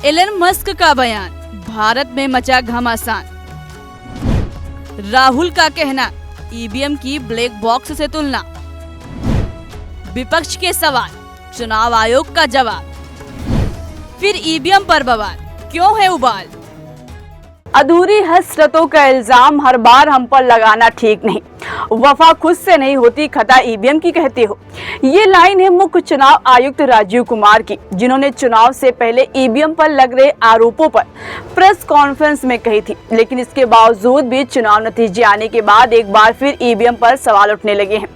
Elon Musk का बयान, भारत में मचा घमासान। राहुल का कहना, ईवीएम की ब्लैक बॉक्स से तुलना। विपक्ष के सवाल, चुनाव आयोग का जवाब। फिर ईवीएम पर बवाल, क्यों है उबाल। अधूरी हसरतों का इल्जाम हर बार हम पर लगाना ठीक नहीं। वफा खुद से नहीं होती, खता ईवीएम की कहते हो। ये लाइन है मुख्य चुनाव आयुक्त राजीव कुमार की, जिन्होंने चुनाव से पहले ईवीएम पर लग रहे आरोपों पर प्रेस कॉन्फ्रेंस में कही थी। लेकिन इसके बावजूद भी चुनाव नतीजे आने के बाद एक बार फिर ईवीएम पर सवाल उठने लगे हैं।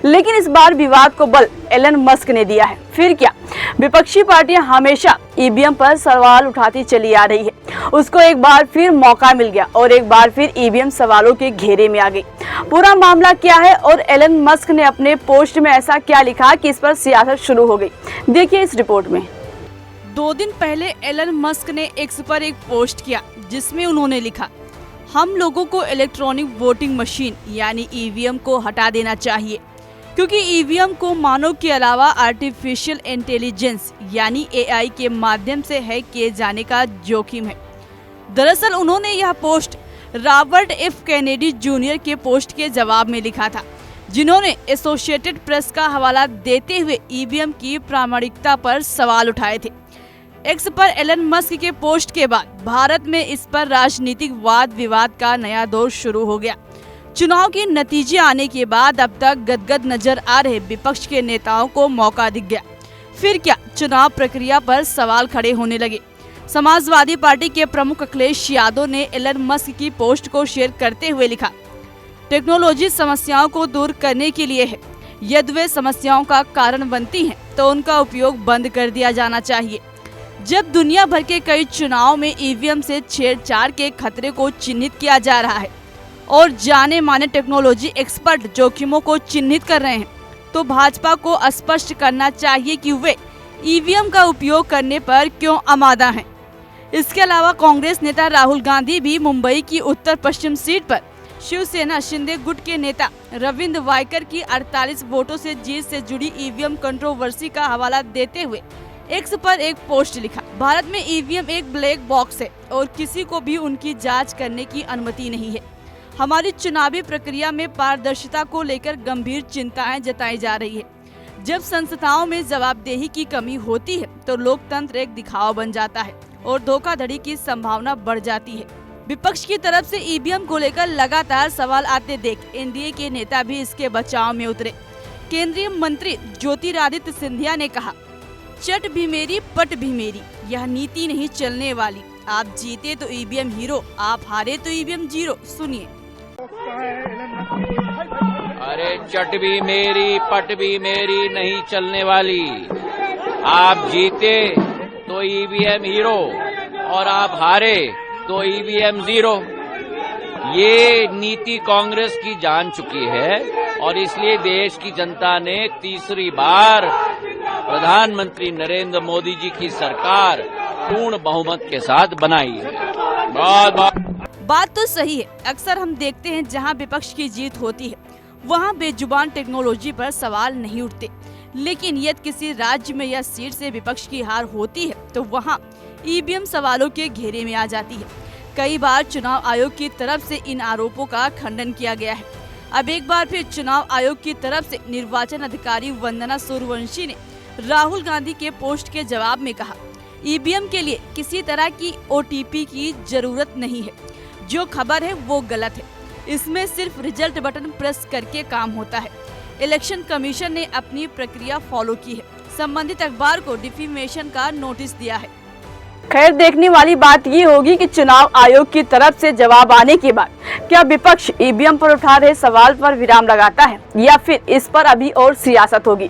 लेकिन इस बार विवाद को बल एलन मस्क ने दिया है। फिर क्या, विपक्षी पार्टियां हमेशा ईवीएम पर सवाल उठाती चली आ रही है। उसको एक बार फिर मौका मिल गया और एक बार फिर ईवीएम सवालों के घेरे में आ गई। पूरा मामला क्या है और एलन मस्क ने अपने पोस्ट में ऐसा क्या लिखा कि इस पर सियासत शुरू हो गई, देखिए इस रिपोर्ट में। 2 दिन पहले एलन मस्क ने एक्स पर एक पोस्ट किया, जिसमें उन्होंने लिखा, हम लोगों को इलेक्ट्रॉनिक वोटिंग मशीन यानी ईवीएम को हटा देना चाहिए, क्योंकि ईवीएम को मानव के अलावा आर्टिफिशियल इंटेलिजेंस यानी एआई के माध्यम से हैक किए जाने का जोखिम है। दरअसल उन्होंने यह post Robert F Kennedy junior के पोस्ट के जवाब में लिखा था, जिन्होंने एसोसिएटेड प्रेस का हवाला देते हुए ईवीएम की प्रामाणिकता पर सवाल उठाए थे। एक्स पर एलन मस्क के पोस्ट के बाद भारत में इस पर राजनीतिक वाद विवाद का नया दौर शुरू हो गया। चुनाव के नतीजे आने के बाद अब तक गदगद नजर आ रहे विपक्ष के नेताओं को मौका दिख गया। फिर क्या, चुनाव प्रक्रिया पर सवाल खड़े होने लगे। समाजवादी पार्टी के प्रमुख अखिलेश यादव ने एलन मस्क की पोस्ट को शेयर करते हुए लिखा, टेक्नोलॉजी समस्याओं को दूर करने के लिए है। यदि वे समस्याओं का कारण बनती हैं, तो उनका उपयोग बंद कर दिया जाना चाहिए। जब दुनिया भर के कई चुनाव में ईवीएम से छेड़छाड़ के खतरे को चिन्हित किया जा रहा है और जाने माने टेक्नोलॉजी एक्सपर्ट जोखिमों को चिन्हित कर रहे हैं, तो भाजपा को स्पष्ट करना चाहिए कि वे ईवीएम का उपयोग करने पर क्यों आमादा हैं। इसके अलावा कांग्रेस नेता राहुल गांधी भी मुंबई की उत्तर पश्चिम सीट पर शिवसेना शिंदे गुट के नेता रविंद्र वायकर की 48 वोटों से जीत से जुड़ी ईवीएम कंट्रोवर्सी का हवाला देते हुए एक्स पर एक पोस्ट लिखा, भारत में ईवीएम एक ब्लैक बॉक्स है और किसी को भी उनकी जांच करने की अनुमति नहीं है। हमारी चुनावी प्रक्रिया में पारदर्शिता को लेकर गंभीर चिंताएं जताई जा रही है। जब संस्थाओं में जवाबदेही की कमी होती है, तो लोकतंत्र एक दिखावा बन जाता है और धोखाधड़ी की संभावना बढ़ जाती है। विपक्ष की तरफ से ईवीएम को लेकर लगातार सवाल आते देख एनडीए के नेता भी इसके बचाव में उतरे। केंद्रीय मंत्री ज्योतिरादित्य सिंधिया ने कहा, चट भी मेरी पट भी मेरी, यह नीति नहीं चलने वाली। आप जीते तो ईवीएम हीरो, आप हारे तो ईवीएम जीरो। सुनिए। अरे चट भी मेरी पट भी मेरी नहीं चलने वाली। आप जीते तो ईवीएम हीरो और आप हारे तो ईवीएम जीरो। ये नीति कांग्रेस की जान चुकी है और इसलिए देश की जनता ने तीसरी बार प्रधानमंत्री नरेंद्र मोदी जी की सरकार पूर्ण बहुमत के साथ बनाई है। बात तो सही है। अक्सर हम देखते हैं जहां विपक्ष की जीत होती है, वहां बेजुबान टेक्नोलॉजी पर सवाल नहीं उठते। लेकिन यदि किसी राज्य में या सीट से विपक्ष की हार होती है, तो वहां ईवीएम सवालों के घेरे में आ जाती है। कई बार चुनाव आयोग की तरफ से इन आरोपों का खंडन किया गया है। अब एक बार फिर चुनाव आयोग की तरफ से निर्वाचन अधिकारी वंदना सूर्यवंशी ने राहुल गांधी के पोस्ट के जवाब में कहा, ईवीएम के लिए किसी तरह की ओटीपी की जरूरत नहीं है। जो खबर है वो गलत है। इसमें सिर्फ रिजल्ट बटन प्रेस करके काम होता है। इलेक्शन कमीशन ने अपनी प्रक्रिया फॉलो की है। संबंधित अखबार को डिफेमेशन का नोटिस दिया है। खैर, देखने वाली बात ये होगी कि चुनाव आयोग की तरफ से जवाब आने के बाद क्या विपक्ष ईवीएम पर उठा रहे सवाल पर विराम लगाता है या फिर इस पर अभी और सियासत होगी।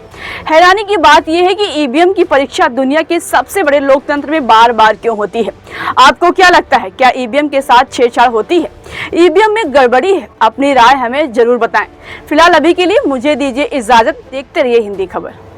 हैरानी की बात यह है कि ईवीएम की परीक्षा दुनिया के सबसे बड़े लोकतंत्र में बार बार क्यों होती है। आपको क्या लगता है, क्या ईवीएम के साथ छेड़छाड़ होती है, ईवीएम में गड़बड़ी है? अपनी राय हमें जरूर बताएं। फिलहाल अभी के लिए मुझे दीजिए इजाजत। देखते रहिए हिंदी खबर।